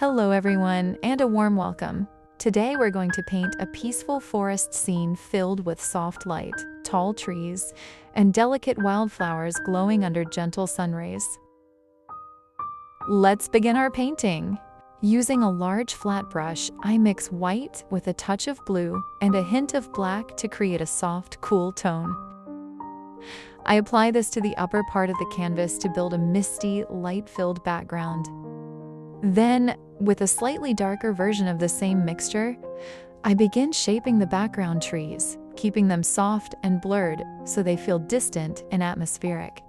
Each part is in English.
Hello everyone, and a warm welcome. Today we're going to paint a peaceful forest scene filled with soft light, tall trees, and delicate wildflowers glowing under gentle sun rays. Let's begin our painting. Using a large flat brush, I mix white with a touch of blue and a hint of black to create a soft, cool tone. I apply this to the upper part of the canvas to build a misty, light-filled background. Then, with a slightly darker version of the same mixture, I begin shaping the background trees, keeping them soft and blurred so they feel distant and atmospheric.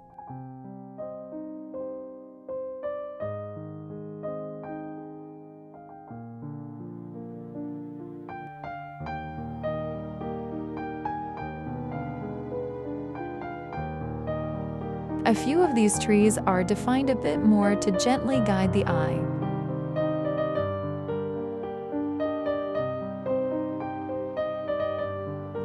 A few of these trees are defined a bit more to gently guide the eye.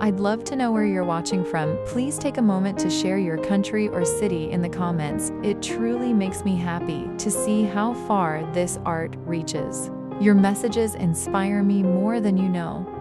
I'd love to know where you're watching from. Please take a moment to share your country or city in the comments. It truly makes me happy to see how far this art reaches. Your messages inspire me more than you know.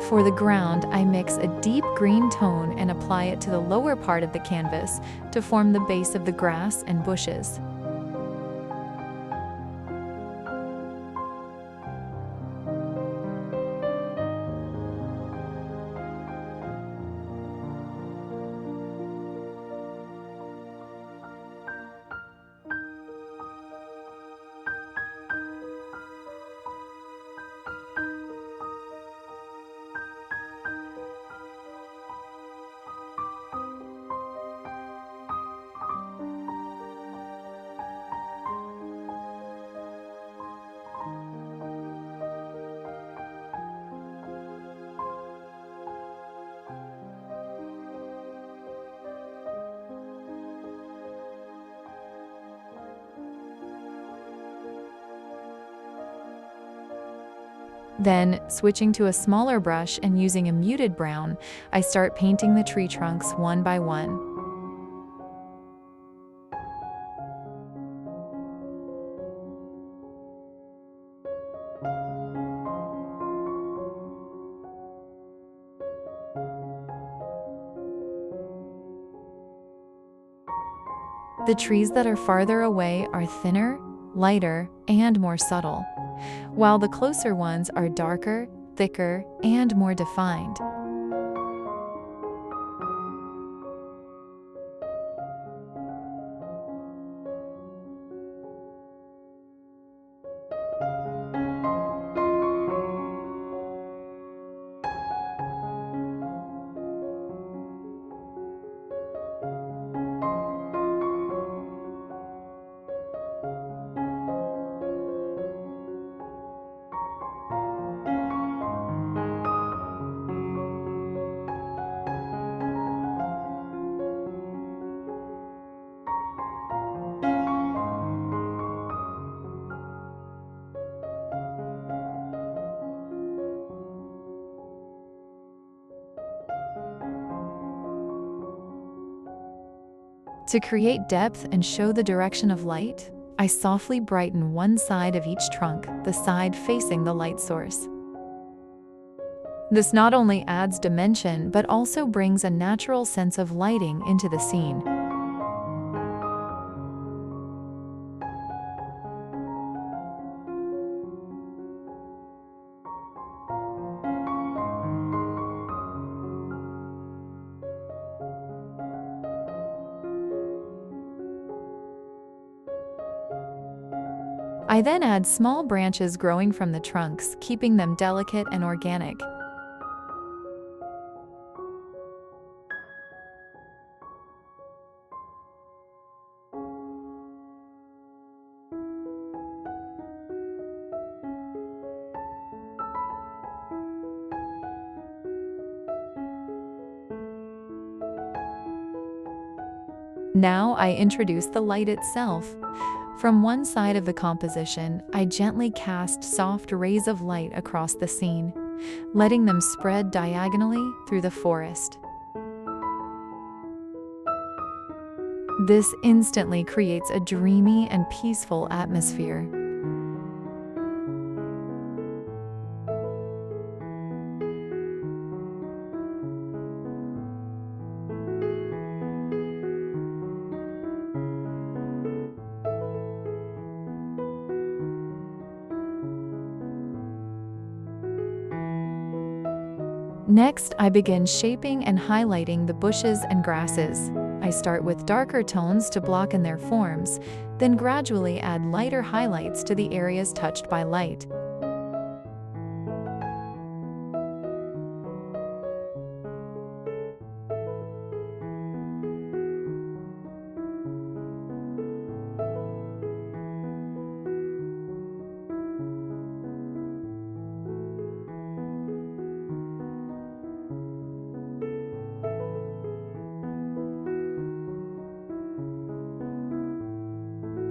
For the ground, I mix a deep green tone and apply it to the lower part of the canvas to form the base of the grass and bushes. Then, switching to a smaller brush and using a muted brown, I start painting the tree trunks one by one. The trees that are farther away are thinner, lighter, and more subtle, while the closer ones are darker, thicker, and more defined. To create depth and show the direction of light, I softly brighten one side of each trunk, the side facing the light source. This not only adds dimension, but also brings a natural sense of lighting into the scene. I then add small branches growing from the trunks, keeping them delicate and organic. Now I introduce the light itself. From one side of the composition, I gently cast soft rays of light across the scene, letting them spread diagonally through the forest. This instantly creates a dreamy and peaceful atmosphere. Next, I begin shaping and highlighting the bushes and grasses. I start with darker tones to block in their forms, then gradually add lighter highlights to the areas touched by light.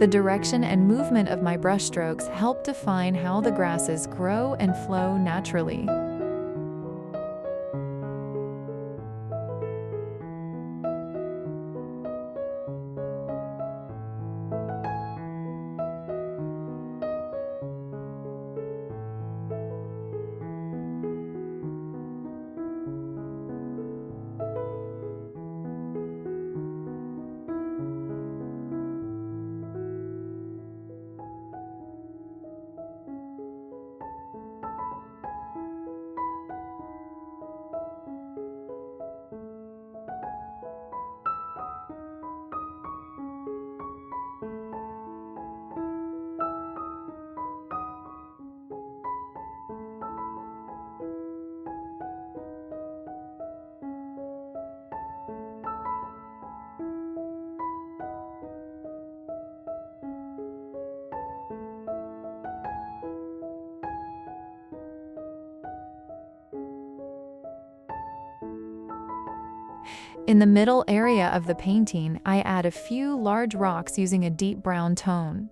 The direction and movement of my brushstrokes help define how the grasses grow and flow naturally. In the middle area of the painting, I add a few large rocks using a deep brown tone.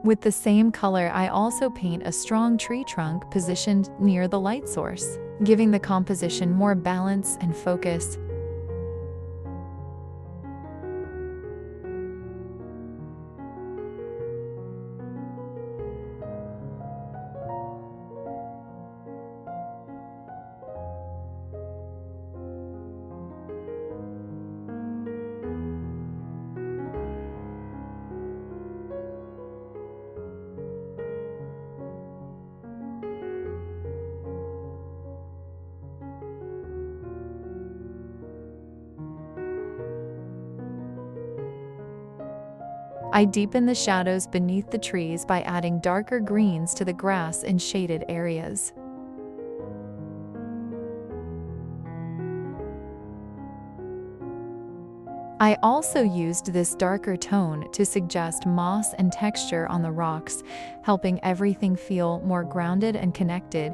With the same color, I also paint a strong tree trunk positioned near the light source, giving the composition more balance and focus. I deepen the shadows beneath the trees by adding darker greens to the grass in shaded areas. I also used this darker tone to suggest moss and texture on the rocks, helping everything feel more grounded and connected.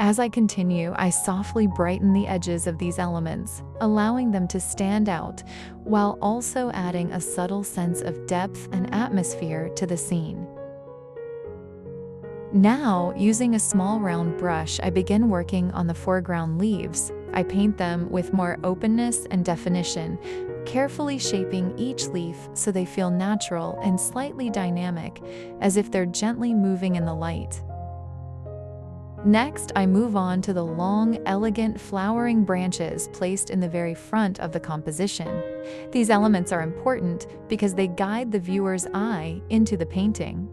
As I continue, I softly brighten the edges of these elements, allowing them to stand out, while also adding a subtle sense of depth and atmosphere to the scene. Now, using a small round brush, I begin working on the foreground leaves. I paint them with more openness and definition, carefully shaping each leaf so they feel natural and slightly dynamic, as if they're gently moving in the light. Next, I move on to the long, elegant flowering branches placed in the very front of the composition. These elements are important because they guide the viewer's eye into the painting.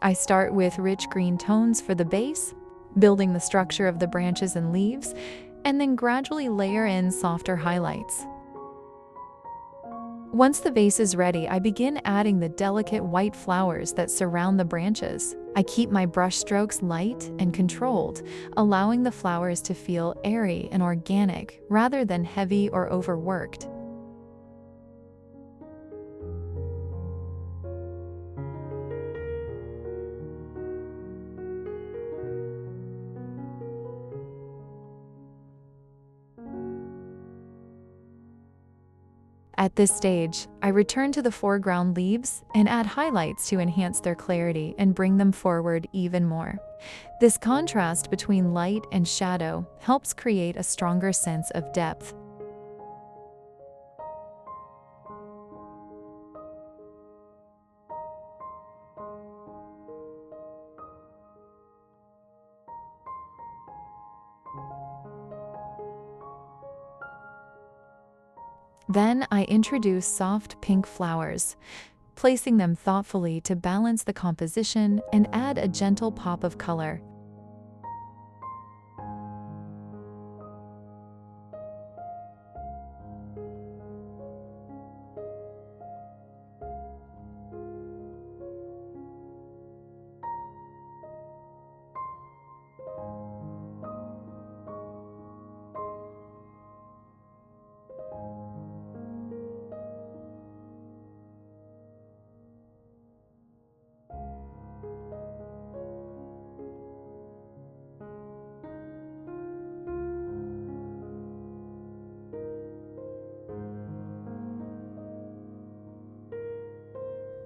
I start with rich green tones for the base, building the structure of the branches and leaves, and then gradually layer in softer highlights. Once the vase is ready, I begin adding the delicate white flowers that surround the branches. I keep my brush strokes light and controlled, allowing the flowers to feel airy and organic rather than heavy or overworked. At this stage, I return to the foreground leaves and add highlights to enhance their clarity and bring them forward even more. This contrast between light and shadow helps create a stronger sense of depth. Then I introduce soft pink flowers, placing them thoughtfully to balance the composition and add a gentle pop of color.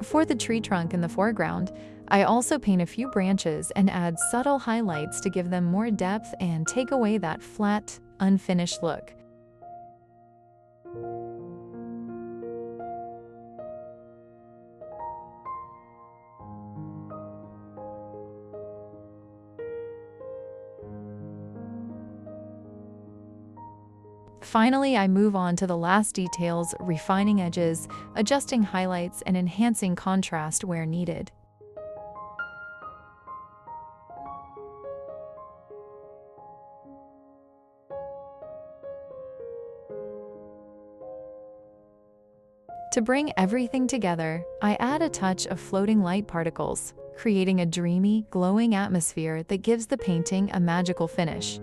For the tree trunk in the foreground, I also paint a few branches and add subtle highlights to give them more depth and take away that flat, unfinished look. Finally, I move on to the last details, refining edges, adjusting highlights, and enhancing contrast where needed. To bring everything together, I add a touch of floating light particles, creating a dreamy, glowing atmosphere that gives the painting a magical finish.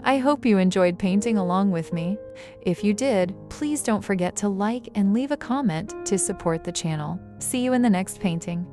I hope you enjoyed painting along with me. If you did, please don't forget to like and leave a comment to support the channel. See you in the next painting.